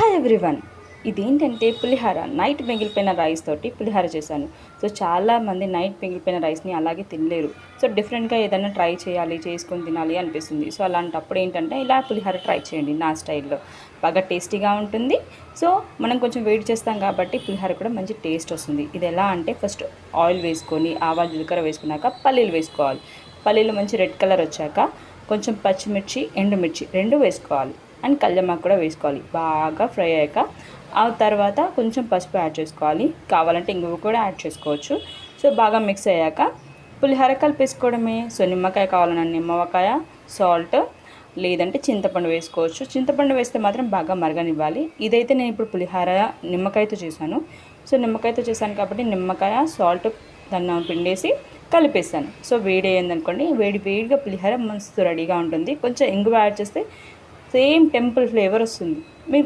Hi everyone. ఇదేంటంటే పులిహార night మిగిలిపోయిన rice తోటి పులిహార చేశాను. సో చాలామంది నైట్ మిగిలిపోయిన రైస్ని అలాగే తినలేరు. సో డిఫరెంట్గా ఏదైనా ట్రై చేయాలి, చేసుకొని తినాలి అనిపిస్తుంది. సో అలాంటప్పుడు ఏంటంటే ఇలా పులిహార ట్రై చేయండి నా స్టైల్లో. బాగా టేస్టీగా ఉంటుంది. సో మనం కొంచెం వెయిట్ చేస్తాం కాబట్టి పులిహార కూడా మంచి టేస్ట్ వస్తుంది. ఇది ఎలా అంటే ఫస్ట్ ఆయిల్ వేసుకొని ఆవాలు జీలకర్ర వేసుకున్నాక పల్లీలు వేసుకోవాలి. పల్లీలు మంచి రెడ్ కలర్ వచ్చాక కొంచెం పచ్చిమిర్చి, ఎండుమిర్చి రెండు వేసుకోవాలి. అండ్ కళ్యామాకు కూడా వేసుకోవాలి. బాగా ఫ్రై అయ్యాక ఆ తర్వాత కొంచెం పసుపు యాడ్ చేసుకోవాలి. కావాలంటే ఇంగువ కూడా యాడ్ చేసుకోవచ్చు. సో బాగా మిక్స్ అయ్యాక పులిహోర కలిపేసుకోవడమే. సో నిమ్మకాయ కావాలన్నా నిమ్మకాయ, సాల్ట్, లేదంటే చింతపండు వేసుకోవచ్చు. చింతపండు వేస్తే మాత్రం బాగా మరగనివ్వాలి. ఇదైతే నేను ఇప్పుడు పులిహోర నిమ్మకాయతో చేశాను. సో నిమ్మకాయతో చేశాను కాబట్టి నిమ్మకాయ, సాల్ట్ దాన్ని పిండేసి కలిపేస్తాను. సో వేడి అయ్యిందనుకోండి, వేడిగా పులిహోర మస్తు రెడీగా ఉంటుంది. కొంచెం ఇంగువ యాడ్ చేస్తే సేమ్ టెంపుల్ ఫ్లేవర్ వస్తుంది. మీరు